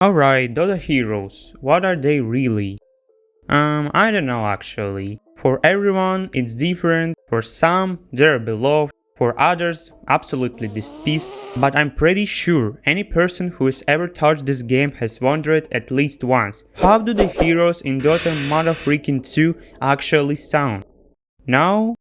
Alright, Dota heroes, what are they really? I don't know actually. For everyone, it's different. For some, they're beloved. For others, absolutely despised. But I'm pretty sure any person who has ever touched this game has wondered at least once. How do the heroes in Dota Motherfreaking 2 actually sound? No?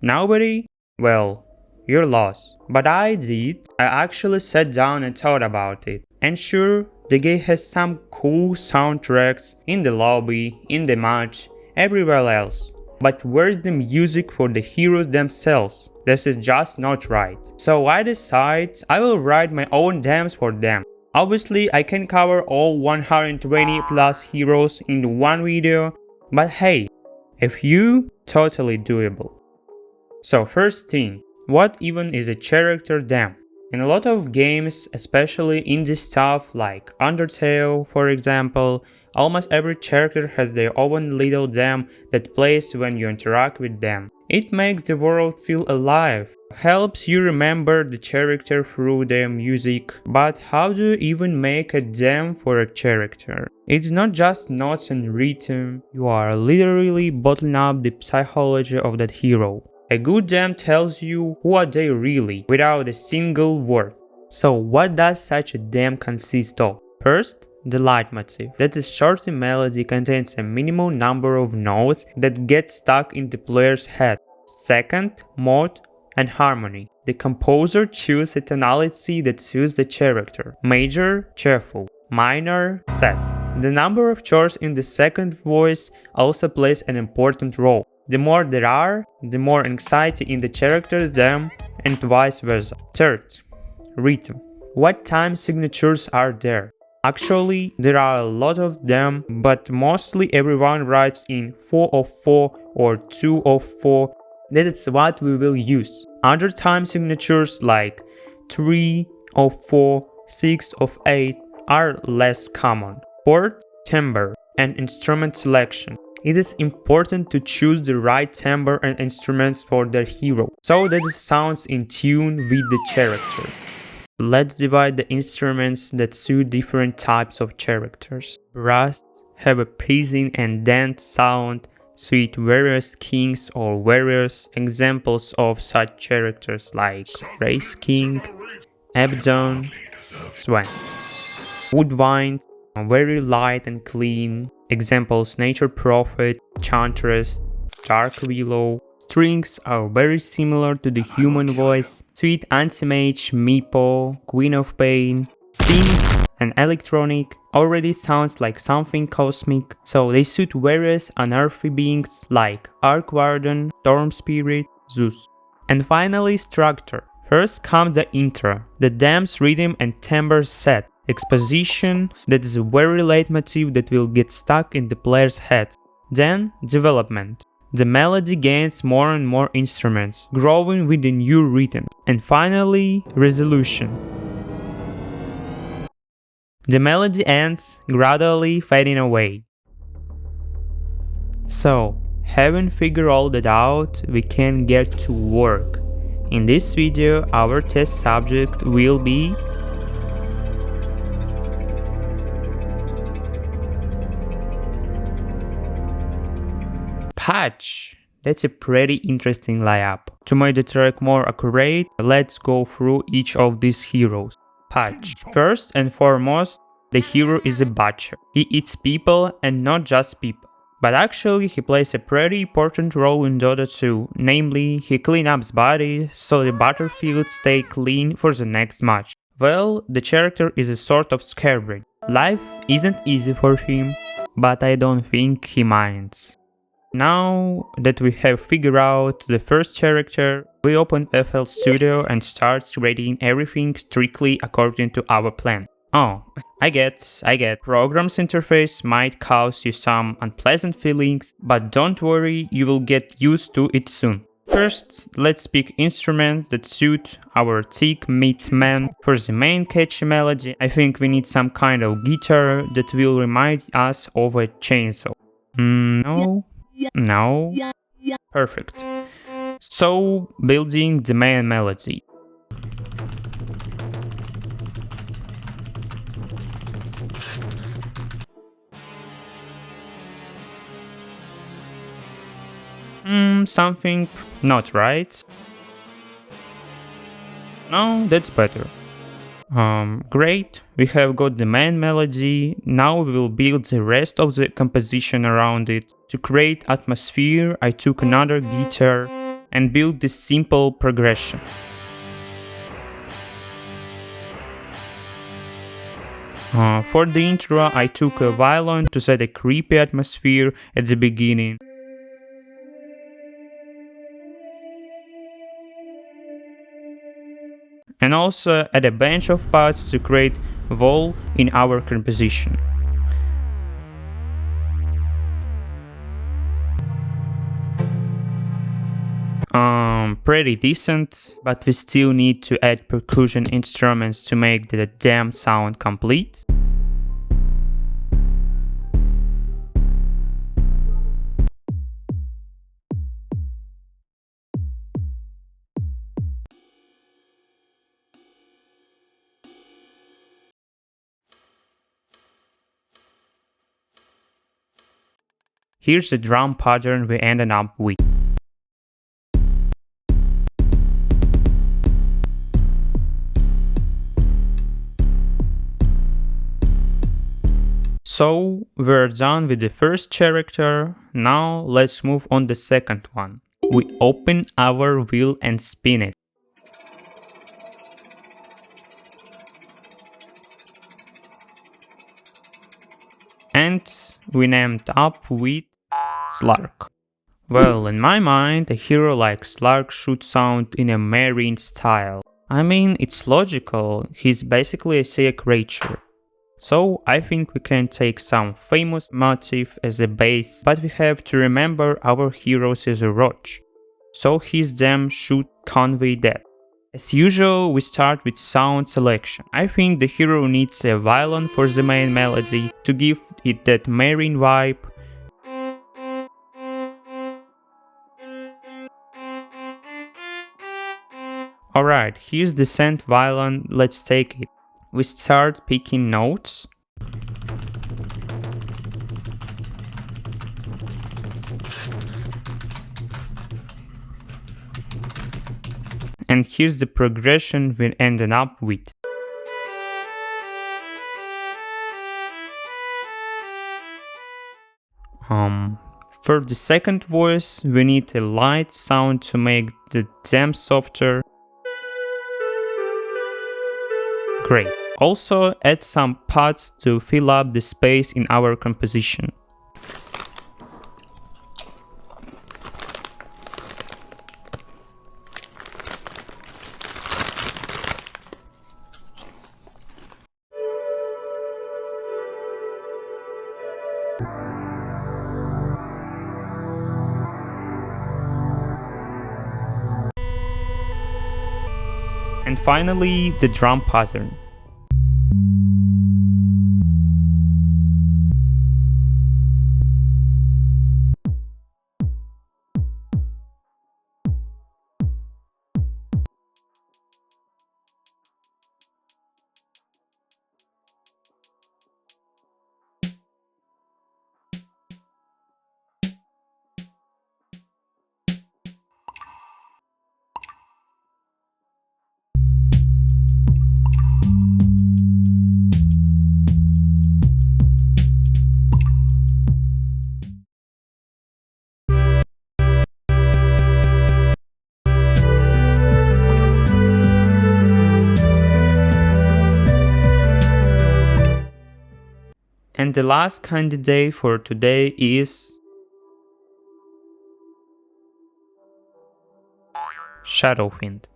Nobody? Well, you're lost. But I did. I actually sat down and thought about it. And sure, the game has some cool soundtracks in the lobby, in the match, everywhere else. But where's the music for the heroes themselves? This is just not right. So I decide I will write my own demos for them. Obviously, I can cover all 120 plus heroes in one video, but hey, if you, totally doable. So first thing, what even is a character demo? In a lot of games, especially indie stuff like Undertale for example, almost every character has their own little demo that plays when you interact with them. It makes the world feel alive, helps you remember the character through their music, but how do you even make a demo for a character? It's not just notes and rhythm, you are literally bottling up the psychology of that hero. A good demo tells you who are they really, without a single word. So what does such a demo consist of? First, the leitmotif. That is short melody contains a minimum number of notes that get stuck in the player's head. Second, mode and harmony. The composer chooses a tonality that suits the character. Major, cheerful. Minor, sad. The number of chords in the second voice also plays an important role. The more there are, the more anxiety in the character's demo, and vice versa. Third, rhythm. What time signatures are there? Actually, there are a lot of them, but mostly everyone writes in 4 of 4 or 2 of 4. That is what we will use. Other time signatures like 3 of 4, 6 of 8 are less common. Fourth, timbre and instrument selection. It is important to choose the right timbre and instruments for their hero, so that it sounds in tune with the character. Let's divide the instruments that suit different types of characters. Brass have a pleasing and dense sound, suit various kings or various examples of such characters like Race King, Abdon, Swan. Woodwind, very light and clean. Examples Nature Prophet, Chantress, Dark Willow. Strings are very similar to the human voice. Sweet Anti-Mage, Meepo, Queen of Pain. Synth and Electronic already sounds like something cosmic, so they suit various unearthly beings like Archwarden, Storm Spirit, Zeus. And finally structure. First comes the intro, the demo's rhythm and timbre set. Exposition, that is a very leitmotif that will get stuck in the player's head. Then, development. The melody gains more and more instruments, growing with the new rhythm. And finally, resolution. The melody ends, gradually fading away. So, having figured all that out, we can get to work. In this video, our test subject will be patch. That's a pretty interesting layup. To make the track more accurate, let's go through each of these heroes. Patch. First and foremost, the hero is a butcher. He eats people and not just people. But actually he plays a pretty important role in Dota 2, namely he cleans up bodies so the battlefield stay clean for the next match. Well, the character is a sort of scarebrain. Life isn't easy for him, but I don't think he minds. Now that we have figured out the first character, we open FL Studio and start creating everything strictly according to our plan. Oh, I get. Program's interface might cause you some unpleasant feelings, but don't worry, you will get used to it soon. First, let's pick instruments that suit our thick meat man. For the main catchy melody, I think we need some kind of guitar that will remind us of a chainsaw. No? No? Perfect. So, building the main melody. Something not right. No, that's better. Great, we have got the main melody, now we will build the rest of the composition around it. To create atmosphere, I took another guitar and built this simple progression. For the intro, I took a violin to set a creepy atmosphere at the beginning. And also add a bunch of parts to create wall in our composition. Pretty decent, but we still need to add percussion instruments to make the damn sound complete. Here's the drum pattern we ended up with. So we're done with the first character, now let's move on the second one. We open our wheel and spin it. And we named up with Slark. Well, in my mind, a hero like Slark should sound in a marine style. I mean, it's logical, he's basically a sea creature. So I think we can take some famous motif as a base, but we have to remember our heroes is a roach, so his theme should convey that. As usual, we start with sound selection. I think the hero needs a violin for the main melody to give it that marine vibe. Alright, here's the synth violin, let's take it. We start picking notes. And here's the progression we ended up with. For the second voice, we need a light sound to make the theme softer. Great. Also add some parts to fill up the space in our composition. And finally, the drum pattern. And the last candidate for today is Shadowfiend.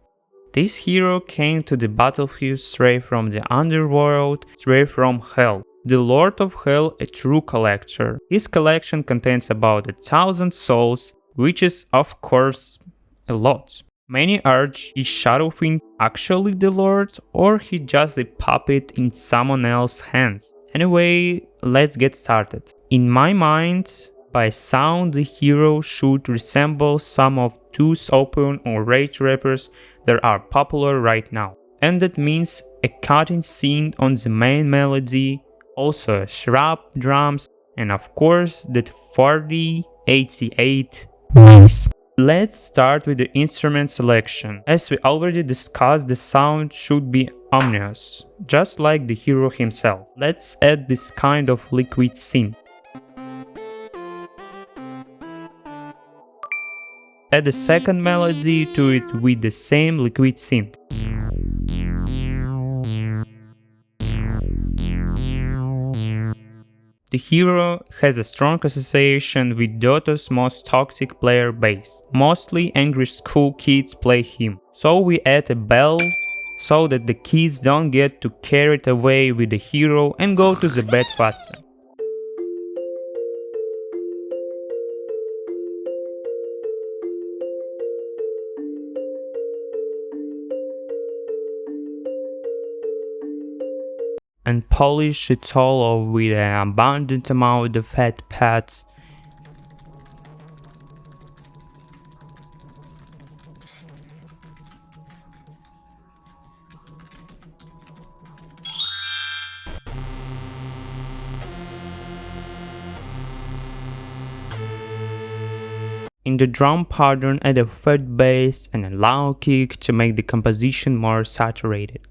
This hero came to the battlefield straight from the underworld, straight from hell. The Lord of Hell, a true collector. His collection contains about 1,000 souls, which is of course a lot. Many urge, is Shadowfiend actually the Lord, or he just a puppet in someone else's hands? Anyway, let's get started. In my mind, by sound the hero should resemble some of those open or rage rappers that are popular right now. And that means a cutting scene on the main melody, also shrub drums, and of course that 4088 Nice. Let's start with the instrument selection. As we already discussed, the sound should be ominous, just like the hero himself. Let's add this kind of liquid synth. Add a second melody to it with the same liquid synth. The hero has a strong association with Dota's most toxic player base. Mostly angry school kids play him. So we add a bell so that the kids don't get too carried away with the hero and go to the bed faster. And polish it all off with an abundant amount of fat pads. In the drum pattern, add a fat bass and a loud kick to make the composition more saturated.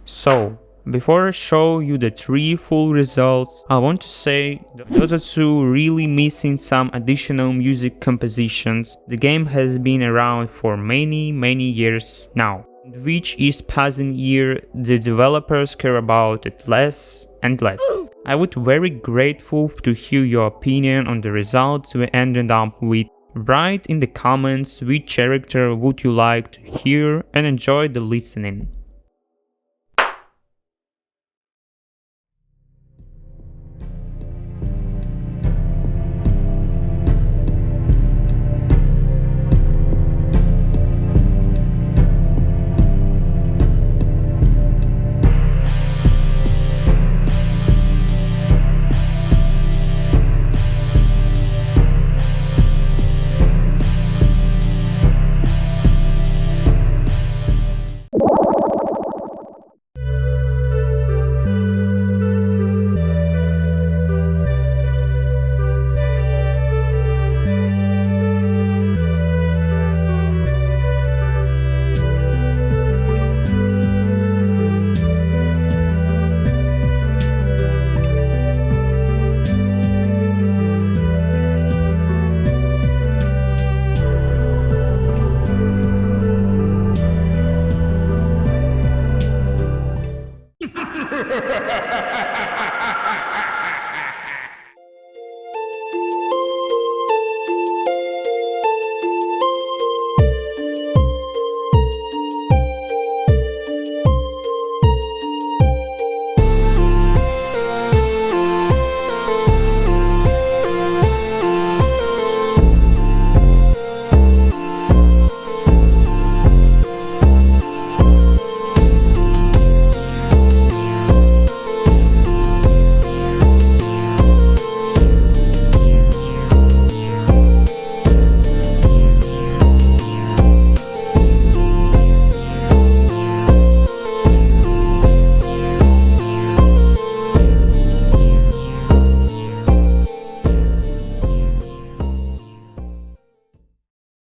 So, before I show you the 3 full results, I want to say that Dota 2 really missing some additional music compositions. The game has been around for many years now. Which is passing year, the developers care about it less and less. I would very grateful to hear your opinion on the results we ended up with. Write in the comments which character would you like to hear and enjoy the listening.